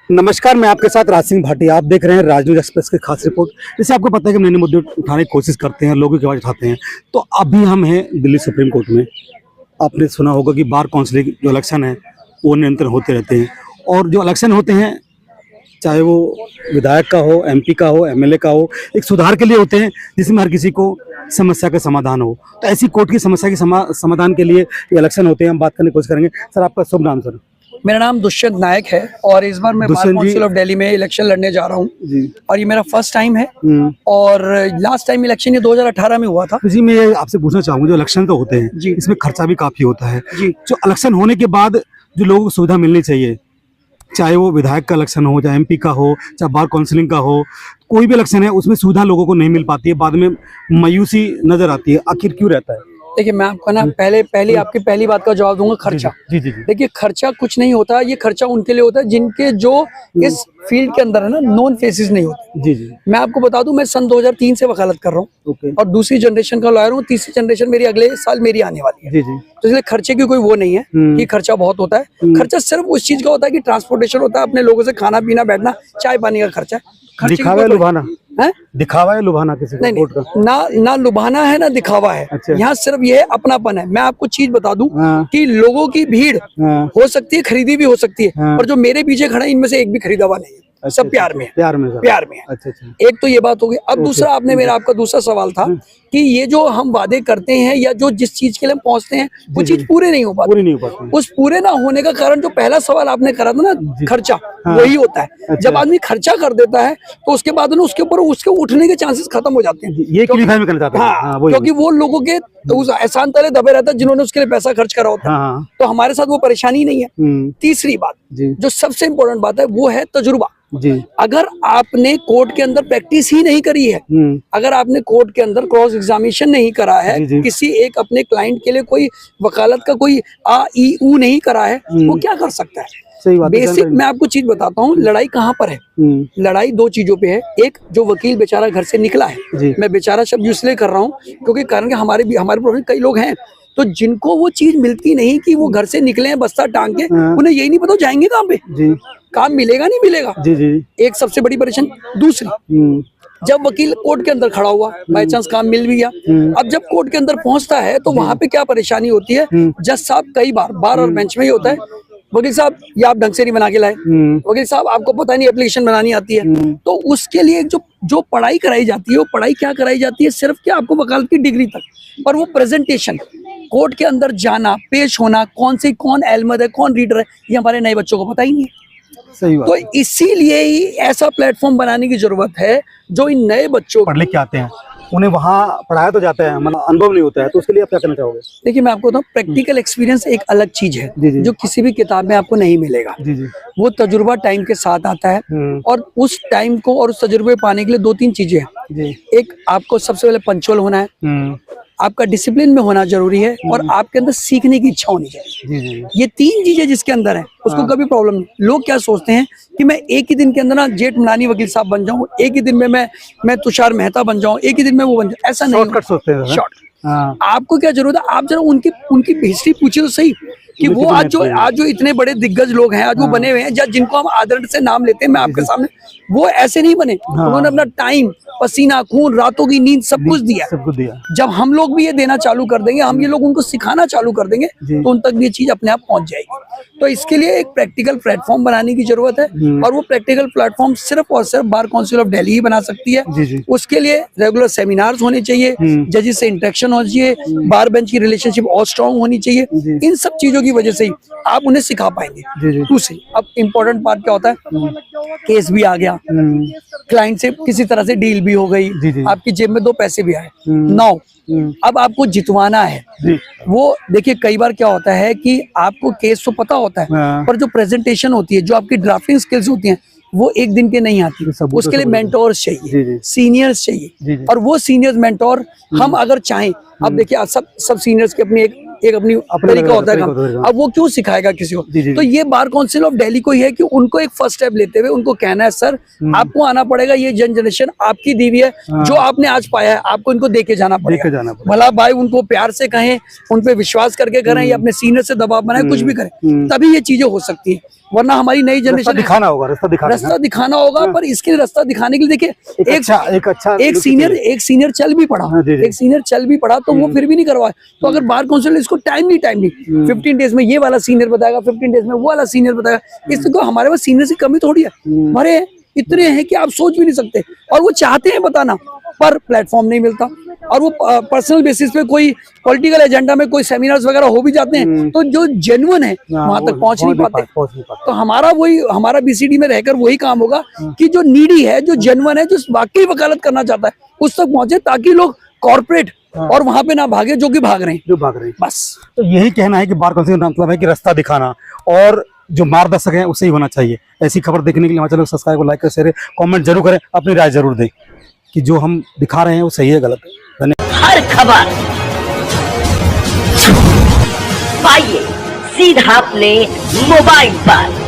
नमस्कार, मैं आपके साथ राज सिंह भाटिया। आप देख रहे हैं राजनीति एक्सप्रेस की खास रिपोर्ट। जैसे आपको पता है कि नए मुद्दे उठाने की कोशिश करते हैं, लोगों की आवाज उठाते हैं। तो अभी हम हैं दिल्ली सुप्रीम कोर्ट में। आपने सुना होगा कि बार काउंसिल जो इलेक्शन है वो निरंतर होते रहते हैं, और जो इलेक्शन होते हैं चाहे वो विधायक का हो, एमपी का हो, एमएलए का हो, एक सुधार के लिए होते हैं जिसमें हर किसी को समस्या का समाधान हो। तो ऐसी कोर्ट की समस्या के समाधान के लिए ये इलेक्शन होते हैं। हम बात करने की कोशिश करेंगे। सर, आपका शुभ नाम? सर, मेरा नाम दुष्यंत नायक है और इस बार मैं बार काउंसिल ऑफ दिल्ली में इलेक्शन लड़ने जा रहा हूँ और ये मेरा फर्स्ट टाइम है। और लास्ट टाइम इलेक्शन ये 2018 में हुआ था। जी, मैं आपसे पूछना चाहूंगा, जो इलेक्शन तो होते हैं जी, इसमें खर्चा भी काफी होता है जी। जो इलेक्शन होने के बाद जो लोगों को सुविधा मिलनी चाहिए, चाहे वो विधायक का इलेक्शन हो, चाहे एमपी का हो, चाहे बार काउंसिलिंग का हो, कोई भी इलेक्शन है उसमें सुविधा लोगों को नहीं मिल पाती है, बाद में मायूसी नजर आती है। आखिर क्यों रहता है? देखिए, मैं आपको ना पहली आपकी पहली बात का जवाब दूंगा। खर्चा। जी। देखिए, खर्चा कुछ नहीं होता। ये खर्चा उनके लिए होता है जिनके जो इस फील्ड के अंदर है ना, नॉन फेसेस नहीं होते। जी। मैं आपको बता दूं, मैं सन 2003 से वकालत कर रहा हूँ और दूसरी जनरेशन का लॉयर हूँ। तीसरी जनरेशन मेरी अगले साल मेरी आने वाली है। तो इसलिए खर्चे की कोई वो नहीं है कि खर्चा बहुत होता है। खर्चा सिर्फ उस चीज का होता है कि ट्रांसपोर्टेशन होता है, अपने लोगों से खाना पीना, बैठना, चाय पानी का खर्चा है। दिखावा है लुभाना किसी को? नहीं, ना लुभाना है ना दिखावा है। अच्छा। यहाँ सिर्फ ये अपनापन है। मैं आपको चीज बता दूं कि लोगों की भीड़ हो सकती है, खरीदी भी हो सकती है, और जो मेरे पीछे खड़ा है इनमें से एक भी खरीदा हुआ नहीं है। अच्छा, सब प्यार में है। प्यार में है। अच्छा। एक तो ये बात हो गई। अब दूसरा, आपने आपका दूसरा सवाल था कि ये जो हम वादे करते हैं या जो जिस चीज के लिए हम पहुंचते हैं वो चीज पूरे नहीं हो पाती। उस पूरे ना होने का कारण जो पहला सवाल आपने करा था ना, खर्चा, वही होता है। अच्छा। जब आदमी खर्चा कर देता है तो उसके बाद उसके ऊपर उसके उठने के चांसेस खत्म हो जाते हैं। ये क्लियर करना चाहता हूं। हाँ, क्योंकि वो लोगों के उस एहसान तले दबे रहता है जिन्होंने उसके लिए पैसा खर्च करा होता है। तो हमारे साथ वो परेशानी नहीं है। तीसरी बात, जो सबसे इम्पोर्टेंट बात है, वो है तजुर्बा जी। अगर आपने कोर्ट के अंदर प्रैक्टिस ही नहीं करी है, अगर आपने कोर्ट के अंदर क्रॉस एग्जामिनेशन नहीं करा है, किसी एक अपने क्लाइंट के लिए कोई वकालत का कोई AEU नहीं करा है, वो क्या कर सकता है? सही बात। बेसिक मैं आपको चीज बताता हूँ, लड़ाई कहाँ पर है? लड़ाई दो चीजों पे है। एक, जो वकील बेचारा घर से निकला है, मैं बेचारा शब्द इसलिए कर रहा हूँ क्योंकि कारण कि हमारे प्रोफेशन कई लोग हैं तो जिनको वो चीज मिलती नहीं कि वो घर से निकले हैं बस्ता टांग के, उन्हें यही नहीं पता जाएंगे कहाँ पे, काम मिलेगा नहीं मिलेगा। एक सबसे बड़ी परेशानी। दूसरी, जब वकील कोर्ट के अंदर खड़ा हुआ, बाई चांस काम मिल भी गया, अब जब कोर्ट के अंदर पहुंचता है तो वहां पे क्या परेशानी होती है? जज साहब कई बार और बेंच में ही होता है, वकील साहब ये आप ढंग से नहीं बना के लाए, वकील साहब आपको पता नहीं एप्लीकेशन बनानी आती है। तो उसके लिए जो पढ़ाई कराई जाती है, वो पढ़ाई क्या कराई जाती है? सिर्फ क्या आपको वकालत की डिग्री तक, पर वो प्रेजेंटेशन, कोर्ट के अंदर जाना, पेश होना, कौन एलमद है, कौन रीडर है, ये हमारे नए बच्चों को पता ही नहीं है। सही बात। तो इसीलिए ही ऐसा प्लेटफॉर्म बनाने की जरूरत है जो इन नए बच्चों पढ़ लिख के आते हैं, उन्हें वहाँ पढ़ाया तो जाता है, मतलब अनुभव नहीं होता है, तो उसके लिए आप क्या करना चाहोगे? देखिए, मैं आपको बताऊं, प्रैक्टिकल एक्सपीरियंस एक अलग चीज है जो किसी भी किताब में आपको नहीं मिलेगा। वो तजुर्बा टाइम के साथ आता है और उस टाइम को और उस तजुर्बे पाने के लिए 2-3 चीजें हैं। एक, आपको सबसे पहले पंचुअल होना है, आपका डिसिप्लिन में होना जरूरी है, और आपके अंदर सीखने की इच्छा होनी चाहिए। ये 3 चीजें जिसके अंदर है उसको कभी प्रॉब्लम नहीं। लोग क्या सोचते हैं कि मैं एक ही दिन के अंदर ना जेठमलानी वकील साहब बन जाऊं, एक ही दिन में मैं तुषार मेहता बन जाऊं, एक ही दिन में वो बन जाऊं। ऐसा नहीं, शॉर्टकट सोचते हैं। शॉर्ट। आपको क्या जरूरत है? आप जरा उनकी हिस्ट्री पूछिए तो सही कि वो आज जो इतने बड़े दिग्गज लोग हैं, आज वो बने हुए हैं, जिनको हम आदर से नाम लेते हैं, मैं आपके सामने, वो ऐसे नहीं बने। उन्होंने अपना टाइम, पसीना, खून, रातों की नींद, सब कुछ दिया। जब हम लोग भी ये देना चालू कर देंगे, हम ये लोग उनको सिखाना चालू कर देंगे, तो उन तक ये चीज अपने आप पहुंच जाएगी। तो इसके लिए एक प्रैक्टिकल प्लेटफॉर्म बनाने की जरूरत है, और वो प्रैक्टिकल प्लेटफॉर्म सिर्फ और सिर्फ बार काउंसिल ऑफ दिल्ली ही बना सकती है। उसके लिए रेगुलर सेमिनार्स होने चाहिए, जजेस से इंटरेक्शन होनी चाहिए, बार बेंच की रिलेशनशिप और स्ट्रॉन्ग होनी चाहिए। इन सब चीजों की वजह से ही आप उन्हें सिखा पाएंगे। दूसरी, अब इम्पोर्टेंट पार्ट क्या होता है? केस भी आ गया, क्लाइंट से किसी तरह से डील भी हो गई, आपकी जेब में 2 पैसे भी आए, नाउ अब आपको जितवाना है। वो देखिए, कई बार क्या होता है कि आपको केस तो पता होता है, पर जो प्रेजेंटेशन होती है, जो आपकी ड्राफ्टिंग स्किल्स होती हैं, वो एक दिन के नहीं आती। उसके लिए मेंटोर्स चाहिए, सीनियर्स चाहिए, और वो सीनियर्स मेंटोर हम अगर चाहें, अब देखिए सब सीनियर्स की अपनी एक अपनी तरीका होता है। अब वो क्यों सिखाएगा किसी को? तो ये बार काउंसिल ऑफ दिल्ली को ही है कि उनको एक फर्स्ट स्टेप लेते हुए उनको कहना है, सर आपको आना पड़ेगा, ये जनरेशन आपकी दीवी है, जो आपने आज पाया है आपको इनको देके जाना पड़ेगा। भला भाई उनको प्यार से कहें, उन पे विश्वास करके करें, या अपने सीनियर से दबाव बनाए, कुछ भी करें, तभी ये चीजें हो सकती है। वरना हमारी नई रास्ता जनरेशन दिखाना होगा, रास्ता दिखाना होगा। पर इसके लिए रास्ता दिखाने के लिए देखिए एक सीनियर चल भी पड़ा, एक सीनियर चल भी पड़ा तो वो फिर भी नहीं करवाए। तो अगर बार काउंसिल इसको टाइम नहीं 15 डेज में ये वाला सीनियर बताएगा, 15 डेज में वो वाला सीनियर बताएगा। इसको हमारे पास सीनियर की कमी थोड़ी है, हमारे इतने हैं कि आप सोच भी नहीं सकते। और वो चाहते हैं बताना पर प्लेटफॉर्म नहीं मिलता। और वो पर्सनल बेसिस पे कोई पॉलिटिकल एजेंडा में कोई सेमिनार्स वगैरह हो भी जाते हैं तो जो जेन्युइन है वहां तक पहुंच नहीं पाते। तो हमारा बीसीडी में रहकर वही काम होगा कि जो नीडी है, जो जेन्युइन है, जो वाकई वकालत करना चाहता है उस तक पहुंचे, ताकि लोग कॉर्पोरेट और वहां पे ना भागे जो कि भाग रहे हैं बस। तो यही कहना है कि बार काउंसिल का मतलब है कि रास्ता दिखाना और जो मार्गदर्शक है उससे ही होना चाहिए। ऐसी खबर देखने के लिए हमारे चैनल को सब्सक्राइब और लाइक कर शेयर कमेंट जरूर करें, अपनी राय जरूर दें कि जो हम दिखा रहे हैं वो सही है गलत है। धन्यवाद। हर खबर पाइए सीधा अपने मोबाइल पर।